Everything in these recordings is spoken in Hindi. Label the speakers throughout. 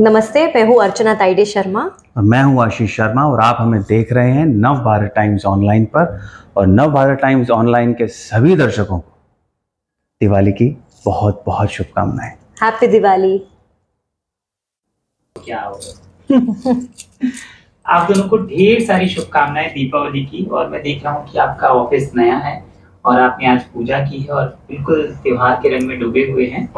Speaker 1: नमस्ते, मैं हूँ अर्चना ताइडे शर्मा।
Speaker 2: मैं हूँ आशीष शर्मा और आप हमें देख रहे हैं नव भारत टाइम्स ऑनलाइन पर। और नव भारत टाइम्स ऑनलाइन के सभी दर्शकों को दिवाली की बहुत बहुत शुभकामनाएं।
Speaker 1: हैप्पी दिवाली।
Speaker 3: क्या हो आप दोनों को ढेर सारी शुभकामनाएं दीपावली की। और मैं देख रहा हूँ कि आपका ऑफिस नया है और आपने आज पूजा की है और बिल्कुल त्योहार के रंग में डूबे हुए हैं।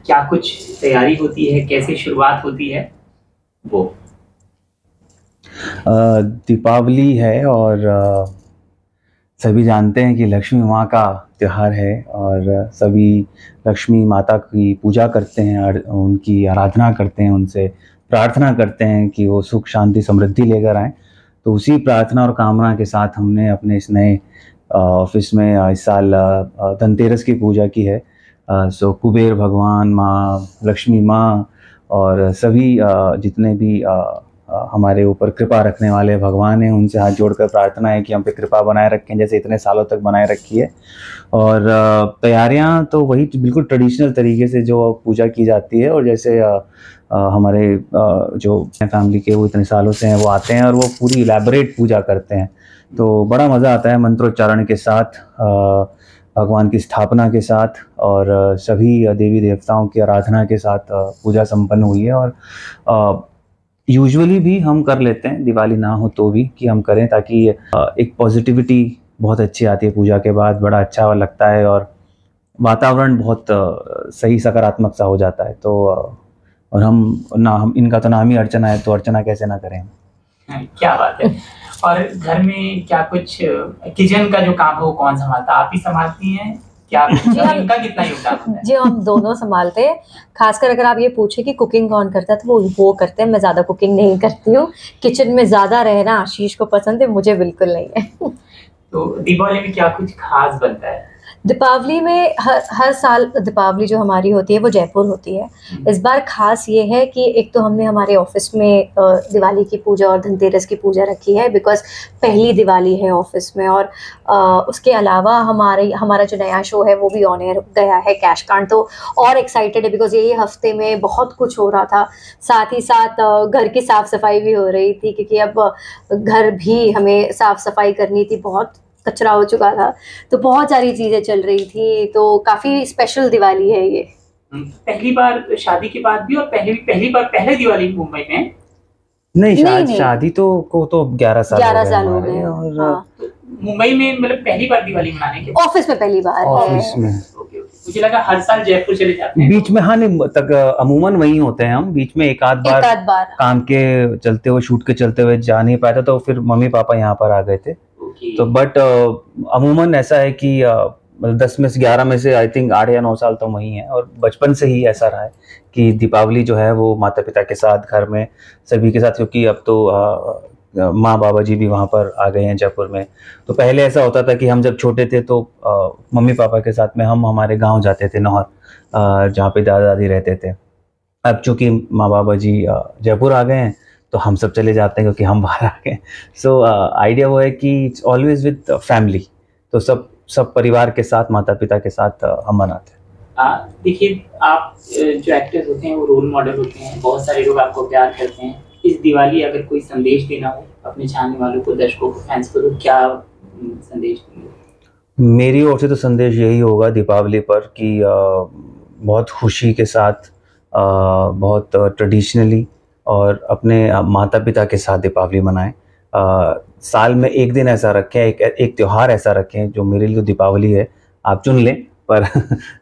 Speaker 3: क्या कुछ तैयारी होती है, कैसे शुरुआत होती है वो?
Speaker 2: दीपावली है और सभी जानते हैं कि लक्ष्मी माँ का त्यौहार है और सभी लक्ष्मी माता की पूजा करते हैं, उनकी आराधना करते हैं, उनसे प्रार्थना करते हैं कि वो सुख शांति समृद्धि लेकर आएँ। तो उसी प्रार्थना और कामना के साथ हमने अपने इस नए ऑफिस में इस साल धनतेरस की पूजा की है। सो कुबेर भगवान, माँ लक्ष्मी माँ और सभी जितने भी हमारे ऊपर कृपा रखने वाले भगवान हैं, उनसे हाथ जोड़कर प्रार्थना है कि हम पे कृपा बनाए रखें जैसे इतने सालों तक बनाए रखी है। और तैयारियां तो वही बिल्कुल ट्रेडिशनल तरीके से जो पूजा की जाती है और जैसे हमारे जो फैमिली के वो इतने सालों से हैं वो आते हैं और वो पूरी इलेबोरेट पूजा करते हैं। तो बड़ा मज़ा आता है मंत्रोच्चारण के साथ, भगवान की स्थापना के साथ और सभी देवी देवताओं की आराधना के साथ पूजा संपन्न हुई है। और यूजुअली भी हम कर लेते हैं, दिवाली ना हो तो भी, कि हम करें ताकि एक पॉजिटिविटी बहुत अच्छी आती है पूजा के बाद, बड़ा अच्छा लगता है और वातावरण बहुत सही सकारात्मक सा हो जाता है। तो और हम इनका तो नाम ही अर्चना है, तो अर्चना कैसे ना करें।
Speaker 3: क्या बात है। और घर में क्या कुछ किचन का जो काम है वो कौन संभालता? आप ही संभालती हैं क्या? इनका कितना योगदान होता है?
Speaker 1: जी, हम दोनों संभालते हैं। खासकर अगर आप ये पूछे कि कुकिंग कौन करता है तो वो करते हैं। मैं ज़्यादा कुकिंग नहीं करती हूँ। किचन में ज़्यादा रहना आशीष को पसंद है, मुझे बिल्कुल नहीं है।
Speaker 3: तो दीपावली में क्या कुछ खास बनता है?
Speaker 1: दीपावली में हर साल दीपावली जो हमारी होती है वो जयपुर होती है। इस बार खास ये है कि एक तो हमने हमारे ऑफिस में दिवाली की पूजा और धनतेरस की पूजा रखी है, बिकॉज पहली दिवाली है ऑफिस में। और उसके अलावा हमारा जो नया शो है वो भी ऑन एयर गया है, कैश कांड। तो और एक्साइटेड है बिकॉज यही हफ्ते में बहुत कुछ हो रहा था। साथ ही साथ घर की साफ़ सफाई भी हो रही थी, क्योंकि अब घर भी हमें साफ़ सफाई करनी थी, बहुत कचरा हो चुका था। तो बहुत सारी चीजें चल रही थी, तो काफी स्पेशल दिवाली है ये।
Speaker 3: पहली बार शादी के बाद भी और पहली बार पहले दिवाली मुंबई में?
Speaker 2: नहीं, शादी तो को तो 11 साल हो गए। और
Speaker 1: हाँ।
Speaker 3: तो मुंबई में मतलब पहली बार दिवाली मनाने के
Speaker 1: ऑफिस में पहली बार
Speaker 2: ऑफिस में।
Speaker 3: मुझे लगा हर साल जयपुर चले जाते हैं
Speaker 2: बीच में। हाँ, नहीं तक अमूमन वहीं होते हैं हम। बीच में एक आध बार काम के चलते हुए, शूट के चलते हुए जा नहीं पाया था, तो फिर मम्मी पापा यहाँ पर आ गए थे। तो बट अमूमन ऐसा है कि 10 में से 11 में से आई थिंक 8 या 9 साल तो वही है। और बचपन से ही ऐसा रहा है कि दीपावली जो है वो माता पिता के साथ, घर में सभी के साथ, क्योंकि अब तो माँ बाबा जी भी वहाँ पर आ गए हैं जयपुर में। तो पहले ऐसा होता था कि हम जब छोटे थे तो मम्मी पापा के साथ में हम हमारे गाँव जाते थे, नौहर, जहाँ पे दादा दादी रहते थे। अब चूँकि माँ बाबा जी जयपुर आ गए हैं तो हम सब चले जाते हैं क्योंकि हम बाहर आ गए। सो आइडिया वो है कि इट्स ऑलवेज विद फैमिली। तो सब परिवार के साथ, माता पिता के साथ हम मनाते हैं।
Speaker 3: देखिए, आप जो एक्टर्स होते हैं वो रोल मॉडल होते हैं, बहुत सारे लोग आपको प्यार करते हैं। इस दिवाली अगर कोई संदेश देना हो अपने चाहने वालों को, दर्शकों को, फैंस को, तो क्या संदेश देंगे?
Speaker 2: मेरी ओर से तो संदेश यही होगा दीपावली पर कि बहुत खुशी के साथ, बहुत ट्रेडिशनली और अपने माता पिता के साथ दीपावली मनाएं। साल में एक दिन ऐसा रखें, एक त्यौहार ऐसा रखें जो मेरे लिए दीपावली है। आप चुन लें, पर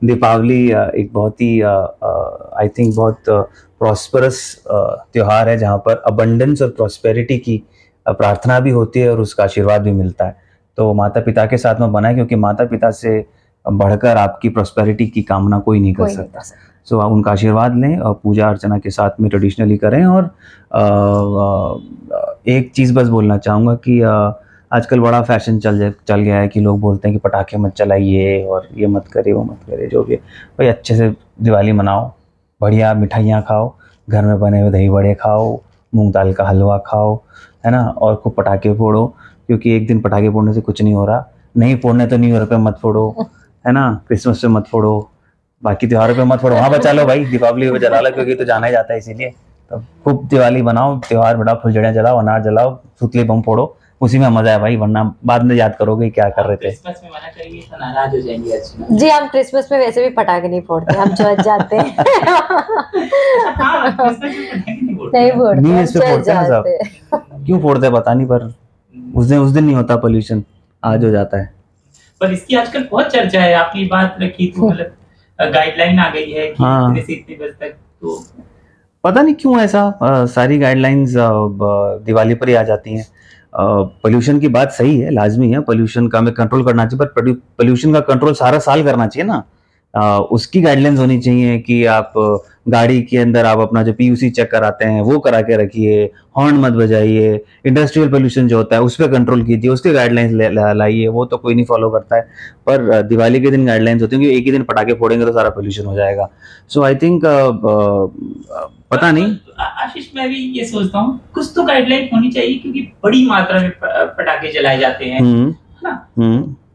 Speaker 2: दीपावली एक बहुत ही आई थिंक बहुत प्रॉस्परस त्यौहार है, जहाँ पर अबंडेंस और प्रॉस्पेरिटी की प्रार्थना भी होती है और उसका आशीर्वाद भी मिलता है। तो माता पिता के साथ में बनाएं, क्योंकि माता पिता से बढ़कर आपकी प्रॉस्पेरिटी की कामना कोई नहीं कर सकता। सो आप उनका आशीर्वाद लें और पूजा अर्चना के साथ में ट्रेडिशनली करें। और एक चीज़ बस बोलना चाहूँगा कि आजकल बड़ा फैशन चल गया है कि लोग बोलते हैं कि पटाखे मत चलाइए और ये मत करिए, वो मत करिए। जो भी भाई, अच्छे से दिवाली मनाओ, बढ़िया मिठाइयाँ खाओ, घर में बने हुए दही बड़े खाओ, मूंग दाल का हलवा खाओ, है ना, और खूब पटाखे फोड़ो। क्योंकि एक दिन पटाखे फोड़ने से कुछ नहीं हो रहा। नहीं फोड़ने तो न्यू ईयर पे मत फोड़ो, है ना, क्रिसमस पे मत फोड़ो, बाकी त्योहारों पे मत फोड़ो, वहाँ बचा लो भाई, दीपावली पे जला लो क्योंकि तो जाना ही जाता है इसीलिए। तो खूब दिवाली बनाओ, त्योहार बड़ा, फुलझड़ियाँ जलाओ, अनार जलाओ, सुतली बम फोड़ो, उसी में मजा है भाई, वरना बाद में याद करोगे क्या कर रहे थे।
Speaker 3: क्रिसमस में मना करेंगे तो नाराज हो जाएंगे। अच्छा
Speaker 1: जी, हम क्रिसमस में वैसे भी पटाखे नहीं फोड़ते, हम चर्च जाते हैं।
Speaker 3: हाँ, क्रिसमस में पटाखे नहीं फोड़ते।
Speaker 1: नहीं फोड़ते,
Speaker 2: नहीं,
Speaker 1: हम
Speaker 2: इस पे
Speaker 1: चर्च
Speaker 2: फोड़ते हैं सब।
Speaker 1: जाते हैं।
Speaker 2: क्यों फोड़ते हैं पता नहीं, पर उस दिन नहीं होता पोल्यूशन, आज हो जाता है।
Speaker 3: पर इसकी आजकल बहुत चर्चा है, आपने बात रखी तो मतलब गाइडलाइन आ गई है कि
Speaker 2: हाँ।
Speaker 3: इतने से इतने बजे तक, तो
Speaker 2: पता नहीं क्यों ऐसा सारी गाइडलाइंस दिवाली पर ही आ जाती हैं। पोल्यूशन की बात सही है, लाजमी है, पोल्यूशन का हमें कंट्रोल करना चाहिए, पर पोल्यूशन का कंट्रोल सारा साल करना चाहिए ना। उसकी गाइडलाइंस होनी चाहिए कि आप गाड़ी के अंदर आप अपना जो पीयूसी चेक कराते हैं वो करा के रखिए, हॉर्न मत बजाइए, इंडस्ट्रियल पोल्यूशन जो होता है उस पर कंट्रोल कीजिए, उसके गाइडलाइंस लाइए, वो तो कोई नहीं फॉलो करता है। पर दिवाली के दिन गाइडलाइंस होती है कि एक ही दिन पटाखे फोड़ेंगे तो सारा पोल्यूशन हो जाएगा। सो आई थिंक पता नहीं।
Speaker 3: आशीष, मैं भी ये सोचता हूँ कुछ तो गाइडलाइन होनी चाहिए, क्योंकि बड़ी मात्रा में पटाखे जलाए जाते हैं, है ना?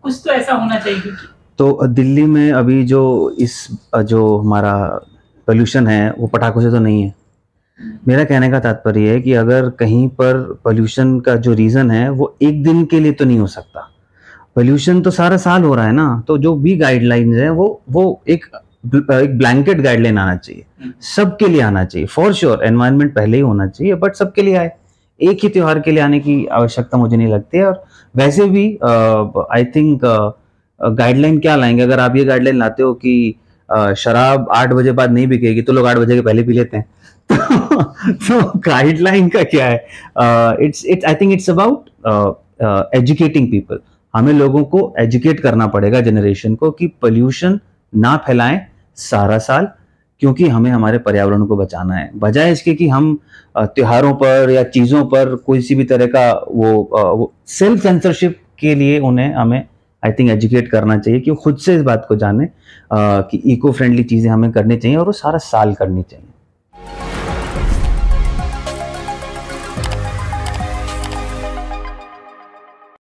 Speaker 3: कुछ तो ऐसा होना चाहिए। क्योंकि
Speaker 2: तो दिल्ली में अभी जो जो हमारा पोल्यूशन है वो पटाखों से तो नहीं है। मेरा कहने का तात्पर्य है कि अगर कहीं पर पोल्यूशन का जो रीजन है वो एक दिन के लिए तो नहीं हो सकता, पोल्यूशन तो सारा साल हो रहा है ना। तो जो भी गाइडलाइंस है वो एक ब्लैंकेट गाइडलाइन आना चाहिए, सबके लिए आना चाहिए। फॉर श्योर एनवायरनमेंट पहले ही होना चाहिए, बट सबके लिए आए, एक ही त्योहार के लिए आने की आवश्यकता मुझे नहीं लगती है। और वैसे भी आई थिंक गाइडलाइन क्या लाएंगे, अगर आप ये गाइडलाइन लाते हो कि शराब 8 बजे बाद नहीं बिकेगी तो लोग 8 बजे के पहले पी लेते हैं। तो गाइडलाइन का क्या है? I think it's about educating people. हमें लोगों को एजुकेट करना पड़ेगा, जनरेशन को, कि पोल्यूशन ना फैलाएं सारा साल, क्योंकि हमें हमारे पर्यावरण को बचाना है। बजाय इसके कि हम त्योहारों पर या चीज़ों पर कोई सी भी तरह का वो सेल्फ सेंसरशिप के लिए उन्हें हमें आई थिंक एजुकेट करना चाहिए कि खुद से इस बात को जाने कि इको फ्रेंडली चीज़ें हमें करनी चाहिए और वो सारा साल करनी चाहिए।